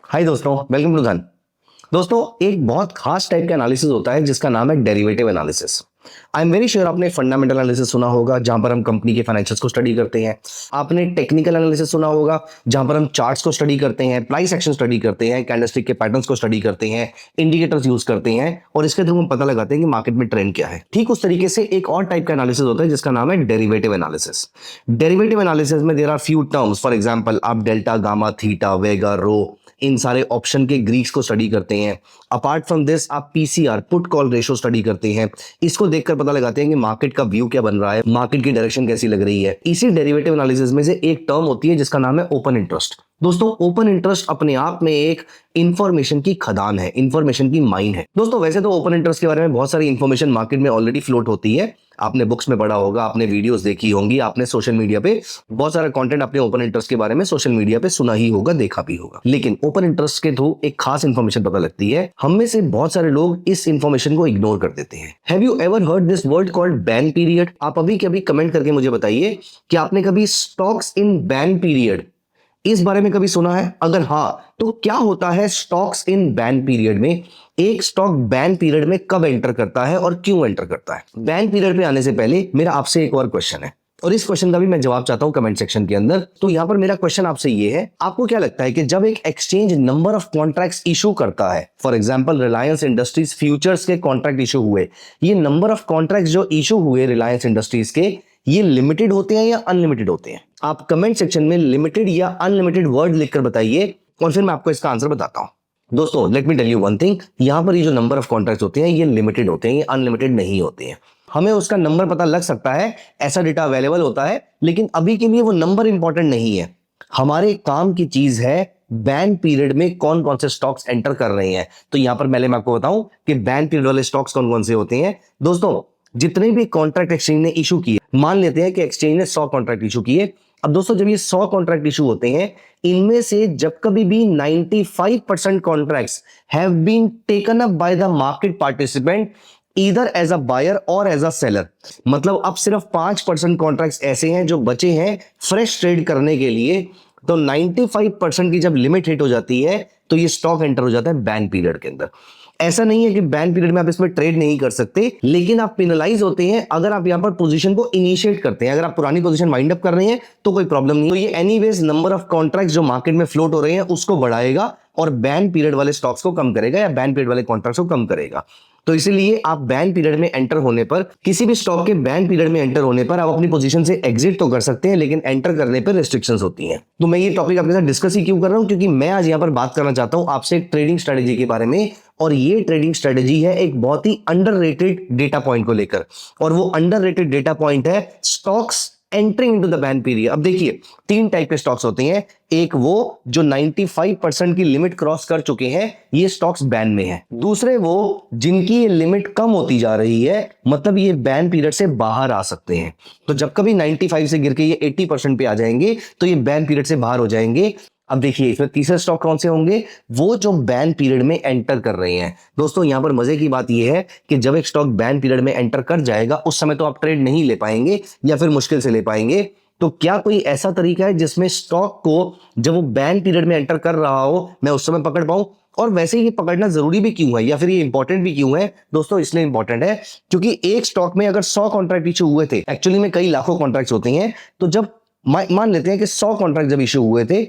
हाय दोस्तों, welcome to धन। दोस्तों, एक बहुत खास टाइप का एनालिसिस होता है जिसका नाम है derivative analysis. I am very sure आपने फंडामेंटल एनालिसिस सुना होगा जहां पर हम कंपनी के फाइनेंशियल्स को स्टडी करते हैं। आपने टेक्निकल एनालिसिस सुना होगा जहां पर हम चार्ट्स को स्टडी करते हैं, प्राइस एक्शन स्टडी करते हैं, कैंडलस्टिक के पैटर्न्स को स्टडी करते हैं, इंडिकेटर्स यूज करते हैं और इसके थ्रू हम पता लगाते हैं कि मार्केट में ट्रेंड क्या है। ठीक उस तरीके से एक और टाइप का एनालिसिस होता है जिसका नाम है डेरिवेटिव एनालिसिस। डेरिवेटिव एनालिसिस में there are few terms. For example, आप delta, gamma, theta, vega, rho, इन सारे ऑप्शन के ग्रीक्स को स्टडी करते हैं। अपार्ट फ्रॉम दिस आप PCR, put call ratio study करते हैं। इसको देखकर पता लगाते हैं कि मार्केट का व्यू क्या बन रहा है, मार्केट की डायरेक्शन कैसी लग रही है। इसी डेरिवेटिव एनालिसिस में से एक टर्म होती है जिसका नाम है ओपन इंटरेस्ट। दोस्तों, ओपन इंटरेस्ट अपने आप में एक इंफॉर्मेशन की खदान है, इंफॉर्मेशन की माइन है। दोस्तों, वैसे तो ओपन इंटरेस्ट के बारे में बहुत सारी इंफॉर्मेशन मार्केट में ऑलरेडी फ्लोट होती है। आपने बुक्स में पढ़ा होगा, आपने वीडियोस देखी होंगी, आपने सोशल मीडिया पे बहुत सारा कंटेंट अपने ओपन इंटरेस्ट के बारे में सोशल मीडिया पे सुना ही होगा, देखा भी होगा। लेकिन ओपन इंटरेस्ट के थ्रू एक खास इंफॉर्मेशन पता लगती है। हम में से बहुत सारे लोग इस इंफॉर्मेशन को इग्नोर कर देते हैं। Have you ever heard this word called ban period? आप अभी कभी कमेंट करके मुझे बताइए कि आपने कभी स्टॉक्स इन बैन पीरियड इस बारे में कभी सुना है? अगर हाँ, तो क्या होता है स्टॉक्स इन बैन पीरियड में? एक स्टॉक बैन पीरियड में कब एंटर करता है और क्यों एंटर करता है? बैन पीरियड पे आने से पहले मेरा आपसे एक और क्वेश्चन है और इस क्वेश्चन का भी मैं जवाब चाहता हूं कमेंट सेक्शन के अंदर। तो यहां पर मेरा क्वेश्चन आपसे ये है, आपको क्या लगता है कि जब एक exchange number of contracts issue करता है, for example Reliance industries futures के कॉन्ट्रैक्ट इशू हुए, ये नंबर ऑफ कॉन्ट्रैक्ट्स जो इशू हुए रिलायंस इंडस्ट्रीज के, ये लिमिटेड होते हैं या अनलिमिटेड होते हैं? आप कमेंट सेक्शन में लिमिटेड या अनलिमिटेड वर्ड लिखकर बताइए और फिर मैं आपको इसका आंसर बताता हूं। दोस्तों, let me tell you one thing, यहां पर ये जो नंबर ऑफ कॉन्ट्रैक्ट्स होते हैं ये लिमिटेड होते हैं, ये अनलिमिटेड नहीं होते हैं। हमें उसका नंबर पता लग सकता है, ऐसा डेटा अवेलेबल होता है, लेकिन अभी के लिए वो नंबर इंपॉर्टेंट नहीं है। हमारे काम की चीज है बैन पीरियड में कौन कौन से स्टॉक्स एंटर कर रहे हैं। तो यहां पर पहले मैं आपको बताऊं कि बैन पीरियड वाले स्टॉक्स कौन कौन से होते हैं। दोस्तों, जितने भी कॉन्ट्रैक्ट एक्सचेंज ने इशू किए, मान लेते हैं कि एक्सचेंज ने 100 कॉन्ट्रैक्ट इशू किए। अब दोस्तों, जब ये 100 कॉन्ट्रैक्ट इशू होते हैं, इनमें से जब कभी भी 95% contracts have been taken up by the market participant either as a buyer और एज अ सेलर, मतलब अब सिर्फ 5% कॉन्ट्रैक्ट्स ऐसे हैं जो बचे हैं फ्रेश ट्रेड करने के लिए। तो 95% की जब लिमिट हिट हो जाती है तो ये स्टॉक एंटर हो जाता है बैन पीरियड के अंदर। ऐसा नहीं है कि बैन पीरियड में आप इसमें ट्रेड नहीं कर सकते, लेकिन आप पेनलाइज होते हैं अगर आप यहां पर पोजीशन को इनिशिएट करते हैं। अगर आप पुरानी पोजीशन वाइंड अप कर रहे हैं तो कोई प्रॉब्लम नहीं। तो ये एनीवेज नंबर ऑफ कॉन्ट्रैक्ट्स जो मार्केट में फ्लोट हो रहे हैं उसको बढ़ाएगा और बैन पीरियड वाले स्टॉक्स को कम करेगा या बैन पीरियड वाले कॉन्ट्रैक्ट्स को कम करेगा। तो इसीलिए आप बैन पीरियड में एंटर होने पर, किसी भी स्टॉक के बैन पीरियड में एंटर होने पर आप अपनी पोजीशन से एग्जिट तो कर सकते हैं, लेकिन एंटर करने पर रिस्ट्रिक्शंस होती हैं। तो मैं ये टॉपिक आपके साथ डिस्कस ही क्यों कर रहा हूं? क्योंकि मैं आज यहां पर बात करना चाहता हूं आपसे एक ट्रेडिंग स्ट्रेटेजी के बारे में, और ये ट्रेडिंग स्ट्रेटेजी है एक बहुत ही अंडररेटेड डेटा पॉइंट को लेकर, और वो अंडररेटेड डेटा पॉइंट है stocks entering into the ban period. अब देखिए, 3 टाइप के स्टॉक्स होते हैं। एक वो जो 95% की लिमिट क्रॉस कर चुके हैं, ये स्टॉक्स बैन में हैं। दूसरे वो जिनकी ये लिमिट कम होती जा रही है, मतलब ये बैन पीरियड से बाहर आ सकते हैं। तो जब कभी 95 से गिर के ये 80% पे आ जाएंगे तो ये बैन पीरियड से बाहर हो जाएंगे। अब देखिए, इसमें तीसरे स्टॉक कौन से होंगे? वो जो बैन पीरियड में एंटर कर रहे हैं। दोस्तों, यहां पर मजे की बात यह है कि जब एक स्टॉक बैन पीरियड में एंटर कर जाएगा उस समय तो आप ट्रेड नहीं ले पाएंगे या फिर मुश्किल से ले पाएंगे। तो क्या कोई ऐसा तरीका है जिसमें स्टॉक को जब वो बैन पीरियड में एंटर कर रहा हो मैं उस समय पकड़ पाऊं? और वैसे ये पकड़ना जरूरी भी क्यों है या फिर ये इंपॉर्टेंट भी क्यों है? दोस्तों, इसलिए इंपॉर्टेंट है क्योंकि एक स्टॉक में अगर 100 कॉन्ट्रैक्ट इशू हुए थे, एक्चुअली में कई लाखों कॉन्ट्रैक्ट्स होते हैं, तो जब मान लेते हैं कि 100 कॉन्ट्रैक्ट जब इशू हुए थे,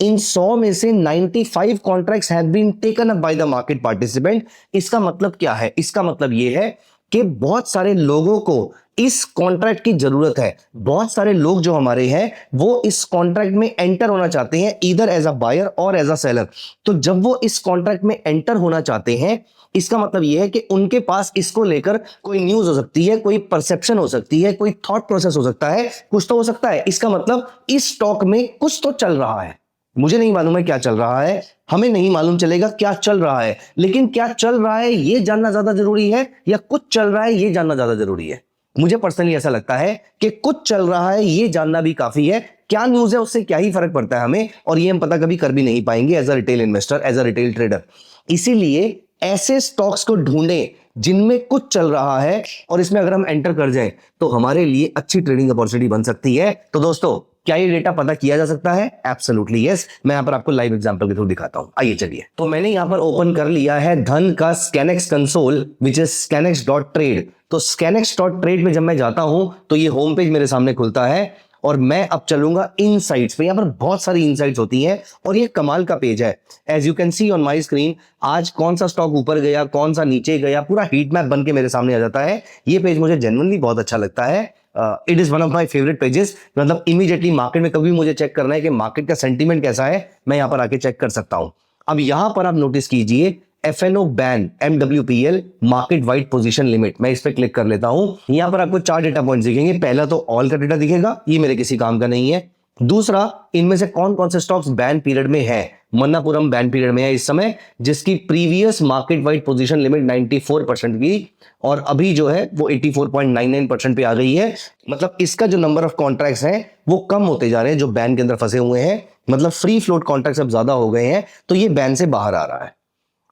इन 100 में से 95 contracts have been taken up by the market participant. इसका मतलब क्या है? इसका मतलब यह है कि बहुत सारे लोगों को इस कॉन्ट्रैक्ट की जरूरत है। बहुत सारे लोग जो हमारे हैं वो इस कॉन्ट्रैक्ट में एंटर होना चाहते हैं, ईदर एज अ बायर और एज अ सेलर। तो जब वो इस कॉन्ट्रैक्ट में एंटर होना चाहते हैं, इसका मतलब यह है कि उनके पास इसको लेकर कोई न्यूज हो सकती है, कोई परसेप्शन हो सकती है, कोई थॉट प्रोसेस हो सकता है, कुछ तो हो सकता है। इसका मतलब इस स्टॉक में कुछ तो चल रहा है। मुझे नहीं मालूम है क्या चल रहा है, हमें नहीं मालूम चलेगा क्या चल रहा है, लेकिन क्या चल रहा है ये जानना ज्यादा जरूरी है या कुछ चल रहा है ये जानना ज्यादा जरूरी है? मुझे पर्सनली ऐसा लगता है कि कुछ चल रहा है ये जानना भी काफी है। क्या न्यूज है उससे क्या ही फर्क पड़ता है हमें, और ये हम पता कभी कर भी नहीं पाएंगे as a retail investor, as a retail trader. इसीलिए ऐसे स्टॉक्स को ढूंढें जिनमें कुछ चल रहा है, और इसमें अगर हम एंटर कर जाएं तो हमारे लिए अच्छी ट्रेडिंग अपॉर्चुनिटी बन सकती है। तो दोस्तों, क्या ये डेटा पता किया जा सकता है? Absolutely yes. मैं यहाँ पर आपको लाइव एग्जांपल के थ्रू दिखाता हूँ। आइए चलिए, तो मैंने यहाँ पर ओपन कर लिया है धन का स्कैनेक्स कंसोल विच इज scanex.trade। तो scanex.trade में जब मैं जाता हूं तो ये होम पेज मेरे सामने खुलता है और मैं अब चलूंगा इनसाइट्स पे। यहाँ पर बहुत सारी इनसाइट्स होती हैं और ये कमाल का पेज है। As you can see on my screen, आज कौन सा स्टॉक ऊपर गया, कौन सा नीचे गया, पूरा हीट मैप बन के मेरे सामने आ जाता है। ये पेज मुझे जेन्युइनली बहुत अच्छा लगता है। It is one of my favourite pages. मतलब इमीडिएटली मार्केट में कभी मुझे चेक करना है कि मार्केट का सेंटीमेंट कैसा है, मैं यहाँ पर आके चेक कर सकता हूं। अब यहां पर आप नोटिस कीजिए FNO ban MWPL market wide position limit, मैं इस पे क्लिक कर लेता हूं। यहां पर आपको 4 डेटा पॉइंट्स दिखेंगे। पहला तो ऑल का डेटा दिखेगा, ये मेरे किसी काम का नहीं है। दूसरा, इनमें से कौन कौन से स्टॉक्स बैन पीरियड में है। मन्नापुरम बैन पीरियड में है इस समय, जिसकी previous market wide position limit 94% की और अभी जो है वो 84.99% पे आ गई है। मतलब इसका जो नंबर ऑफ कॉन्ट्रैक्ट्स हैं वो कम होते जा रहे हैं जो बैन के अंदर फंसे हुए हैं। मतलब फ्री फ्लोट कॉन्ट्रैक्ट्स अब ज्यादा हो गए हैं, तो ये बैन से बाहर आ रहा है।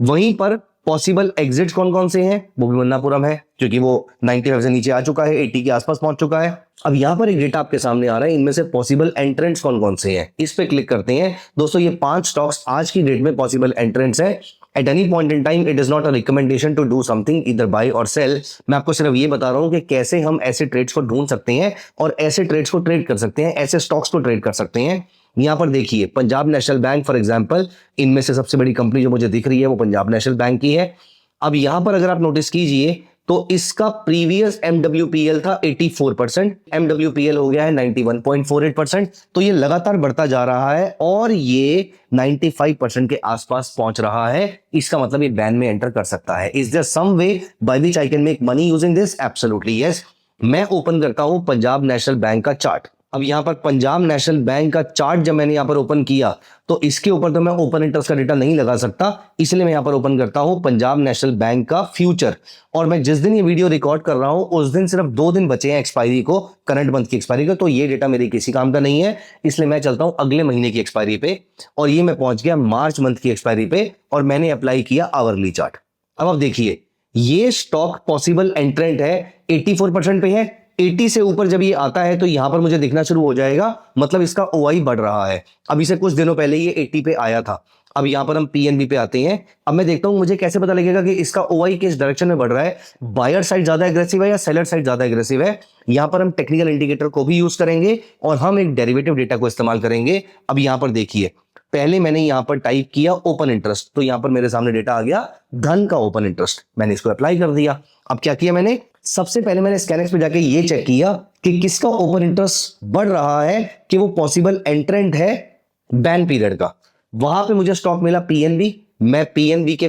वहीं पर पॉसिबल एग्जिट कौन कौन से हैं, वो भी मन्नापुरम है क्योंकि वो 95 से नीचे आ चुका है, 80 के आसपास पहुंच चुका है। अब यहां पर एक डेटा आपके सामने आ रहा है, इनमें से पॉसिबल एंट्रेंट्स कौन कौन से हैं, इस पे क्लिक करते हैं। दोस्तों ये 5 स्टॉक्स आज की डेट में पॉसिबल एंट्रेंट्स है। At any point in time it is not a recommendation to do something either buy और सेल। मैं आपको सिर्फ ये बता रहा हूं कि कैसे हम ऐसे ट्रेड्स को ढूंढ सकते हैं और ऐसे ट्रेड्स को ट्रेड कर सकते हैं, ऐसे स्टॉक्स को ट्रेड कर सकते हैं। यहां पर देखिए Punjab National bank for example, इनमें से सबसे बड़ी कंपनी जो मुझे दिख रही है वो पंजाब नेशनल बैंक की है। अब यहां पर अगर आप नोटिस कीजिए तो इसका प्रीवियस MWPL था 84%, MWPL हो गया है 91.48%। तो ये लगातार बढ़ता जा रहा है और ये 95% के आसपास पहुंच रहा है। इसका मतलब ये बैन में एंटर कर सकता है। Is there some way by which I can make money using this? Absolutely yes. मैं ओपन करता हूं पंजाब नेशनल बैंक का चार्ट। अब यहां पर पंजाब नेशनल बैंक का चार्ट जब मैंने यहां पर ओपन किया तो इसके ऊपर तो मैं ओपन इंटरेस्ट का डेटा नहीं लगा सकता, इसलिए मैं यहां पर ओपन करता हूं पंजाब नेशनल बैंक का फ्यूचर। और मैं जिस दिन ये वीडियो रिकॉर्ड कर रहा हूं उस दिन सिर्फ 2 दिन बचे हैं एक्सपायरी को, करंट मंथ की एक्सपायरी को। तो ये डेटा मेरे किसी काम का नहीं है, इसलिए मैं चलता हूं अगले महीने की एक्सपायरी पे और ये मैं पहुंच गया मार्च मंथ की एक्सपायरी पे और मैंने अप्लाई किया आवरली चार्ट। अब आप देखिए ये स्टॉक पॉसिबल एंट्रेंट है, 84% पे है। 80 से ऊपर जब ये आता है तो यहां पर मुझे दिखना शुरू हो जाएगा, मतलब इसका OI बढ़ रहा है। अब इसे कुछ दिनों पहले ये 80 पे आया था। अब यहां पर हम PNB पे आते हैं। अब मैं देखता हूं मुझे कैसे पता लगेगा कि इसका OI किस डायरेक्शन में बढ़ रहा है, बायर साइड ज्यादा एग्रेसिव है या सेलर साइड ज्यादा एग्रेसिव है। यहां पर हम टेक्निकल इंडिकेटर को भी यूज करेंगे और हम एक डेरिवेटिव डेटा को इस्तेमाल करेंगे। अब यहां पर देखिए पहले मैंने यहां पर टाइप किया ओपन इंटरेस्ट, तो यहां पर मेरे सामने डेटा आ गया धन का ओपन इंटरेस्ट। मैंने इसको अप्लाई कर दिया। अब क्या किया मैंने, सबसे पहले मैंने स्कैनेक्स पे जाके ये चेक किया कि किसका ओपन इंटरेस्ट बढ़ रहा है, कि वो पॉसिबल एंट्रेंट है बैन पीरियड का। वहां पे मुझे स्टॉक मिला PNB। मैं PNB के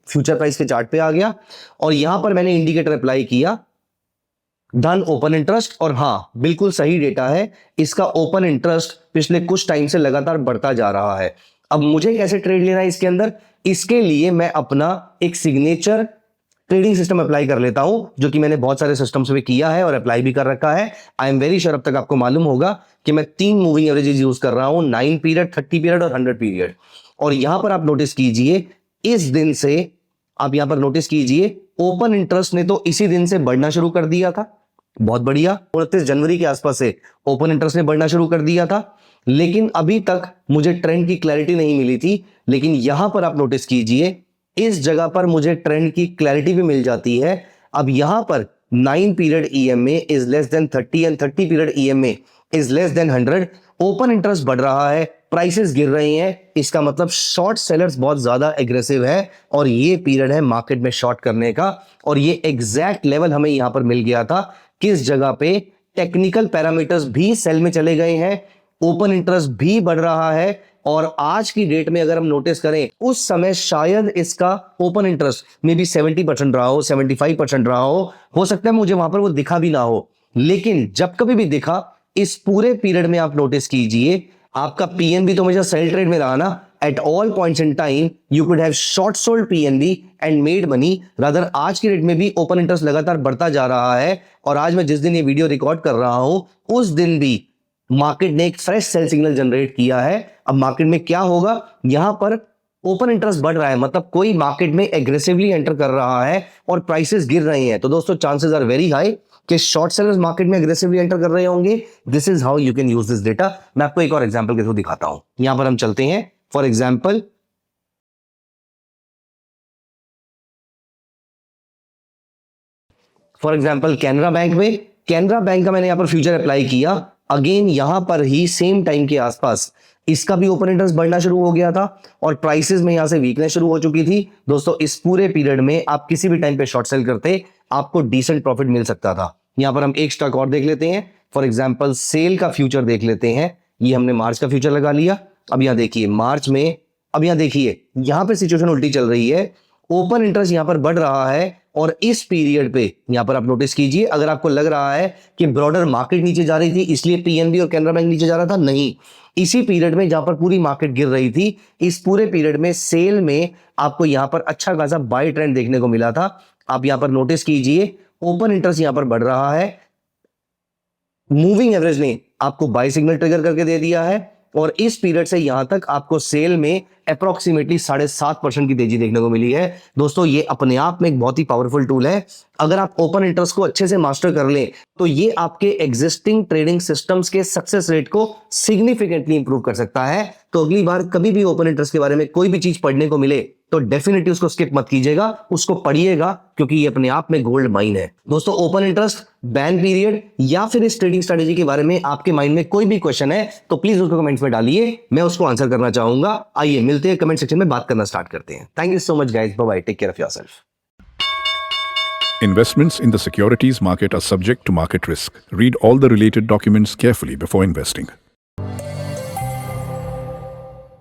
फ्यूचर प्राइस के चार्ट पे आ गया और यहां पर मैंने इंडिकेटर अप्लाई किया धन ओपन इंटरेस्ट। और हां बिल्कुल सही डेटा है, इसका ओपन इंटरेस्ट पिछले कुछ टाइम से लगातार बढ़ता जा रहा है। अब मुझे कैसे ट्रेड लेना है इसके अंदर, इसके लिए मैं अपना एक सिग्नेचर ट्रेडिंग सिस्टम अप्लाई कर लेता हूं, जो कि मैंने बहुत सारे सिस्टम्स पे किया है और अप्लाई भी कर रखा है। आई एम वेरी श्योर अब तक आपको मालूम होगा कि मैं 3 मूविंग एवरेजेस यूज कर रहा हूं, 9 पीरियड, 30 पीरियड और 100 पीरियड। और यहां पर आप नोटिस कीजिए इस दिन से, आप यहां पर नोटिस कीजिए ओपन इंटरेस्ट ने तो इसी दिन से बढ़ना शुरू कर दिया था। बहुत बढ़िया, 29 जनवरी के आसपास से ओपन इंटरेस्ट ने बढ़ना शुरू कर दिया था, लेकिन अभी तक मुझे ट्रेंड की क्लैरिटी नहीं मिली थी। लेकिन यहां पर आप नोटिस कीजिए इस जगह पर मुझे ट्रेंड की क्लैरिटी भी मिल जाती है। अब यहां पर 9 period EMA is less than 30 and 30 period EMA is less than 100। Open interest बढ़ रहा है, प्राइसेस गिर रही हैं, इसका मतलब शॉर्ट सेलर्स बहुत ज्यादा एग्रेसिव है और ये पीरियड है मार्केट में शॉर्ट करने का। और ये एग्जैक्ट लेवल हमें यहां पर मिल गया था, किस जगह पे टेक्निकल पैरामीटर्स भी सेल में चले गए हैं, ओपन इंटरेस्ट भी बढ़ रहा है। और आज की डेट में अगर हम नोटिस करें उस समय शायद इसका ओपन इंटरेस्ट में भी 70% रहा हो, 75% रहा हो सकता है मुझे वहां पर वो दिखा भी ना हो। लेकिन जब कभी भी दिखा इस पूरे पीरियड में आप नोटिस कीजिए आपका PNB तो हमेशा सेल ट्रेड में रहा ना। At all points in time you could have short sold PNB and made money. Rather आज की डेट में भी ओपन इंटरेस्ट लगातार बढ़ता जा रहा है और आज मैं जिस दिन ये वीडियो रिकॉर्ड कर रहा हूं उस दिन भी मार्केट ने एक फ्रेश सेल सिग्नल जनरेट किया है। अब मार्केट में क्या होगा, यहां पर ओपन इंटरेस्ट बढ़ रहा है, मतलब कोई मार्केट में एग्रेसिवली एंटर कर रहा है और प्राइसेस गिर रही हैं। तो दोस्तों चांसेस आर वेरी हाई कि शॉर्ट सेलर्स मार्केट में एग्रेसिवली एंटर कर रहे होंगे। This is how you can use this data. मैं आपको एक और एग्जांपल के थ्रू दिखाता हूं। यहां पर हम चलते हैं। फॉर एग्जांपल कैनरा बैंक में, कैनरा बैंक का मैंने यहां पर फ्यूचर अप्लाई किया। अगेन यहां पर ही सेम टाइम के आसपास इसका भी ओपन इंटरेस्ट बढ़ना शुरू हो गया था और प्राइसेस में यहां से वीकनेस शुरू हो चुकी थी। दोस्तों इस पूरे पीरियड में आप किसी भी टाइम पे शॉर्ट सेल करते आपको डिसेंट प्रॉफिट मिल सकता था। यहां पर हम एक स्टॉक और देख लेते हैं। फॉर एग्जांपल सेल का फ्यूचर देख लेते हैं। ये हमने मार्च का फ्यूचर लगा लिया। अब यहां देखिए मार्च में, अब यहां देखिए यहां पे सिचुएशन उल्टी चल रही है। ओपन इंटरेस्ट यहां पर बढ़ रहा है और इस पीरियड पे यहां पर आप नोटिस कीजिए, अगर आपको लग रहा है कि ब्रॉडर मार्केट नीचे जा रही थी इसलिए पीएनबी और कैनरा बैंक नीचे जा रहा था, नहीं, इसी पीरियड में जहां पर पूरी मार्केट गिर रही थी, इस पूरे पीरियड में सेल में आपको यहां पर अच्छा खासा बाय ट्रेंड देखने को मिला था। आप यहां पर नोटिस कीजिए ओपन इंटरेस्ट यहां पर बढ़ रहा है, मूविंग एवरेज ने आपको बाय सिग्नल ट्रिगर करके दे दिया है और इस पीरियड से यहां तक आपको सेल में अप्रोक्सीमेटली 7.5% की तेजी देखने को मिली है। दोस्तों ये अपने आप में एक बहुत ही पावरफुल टूल है। अगर आप ओपन इंटरेस्ट को अच्छे से मास्टर कर लें तो ये आपके एग्जिस्टिंग ट्रेडिंग सिस्टम्स के सक्सेस रेट को सिग्निफिकेंटली इंप्रूव कर सकता है। तो अगली बार कभी भी ओपन इंटरेस्ट के बारे में कोई भी चीज पढ़ने को मिले तो डेफिनेटली उसको स्किप मत कीजिएगा, उसको पढ़िएगा, क्योंकि ये अपने आप में गोल्ड माइन है। दोस्तों ओपन इंटरेस्ट, बैन पीरियड या फिर इस ट्रेडिंग स्ट्रेटेजी के बारे में आपके माइंड में कोई भी क्वेश्चन है तो प्लीज उसको कमेंट्स में डालिए, मैं उसको आंसर करना चाहूंगा। आइए मिलते हैं कमेंट सेक्शन में, बात करना स्टार्ट करते हैं। Thank you so much guys, bye bye, take care of yourself. Investments in the securities market are subject to market risk. Read all the related documents carefully before investing.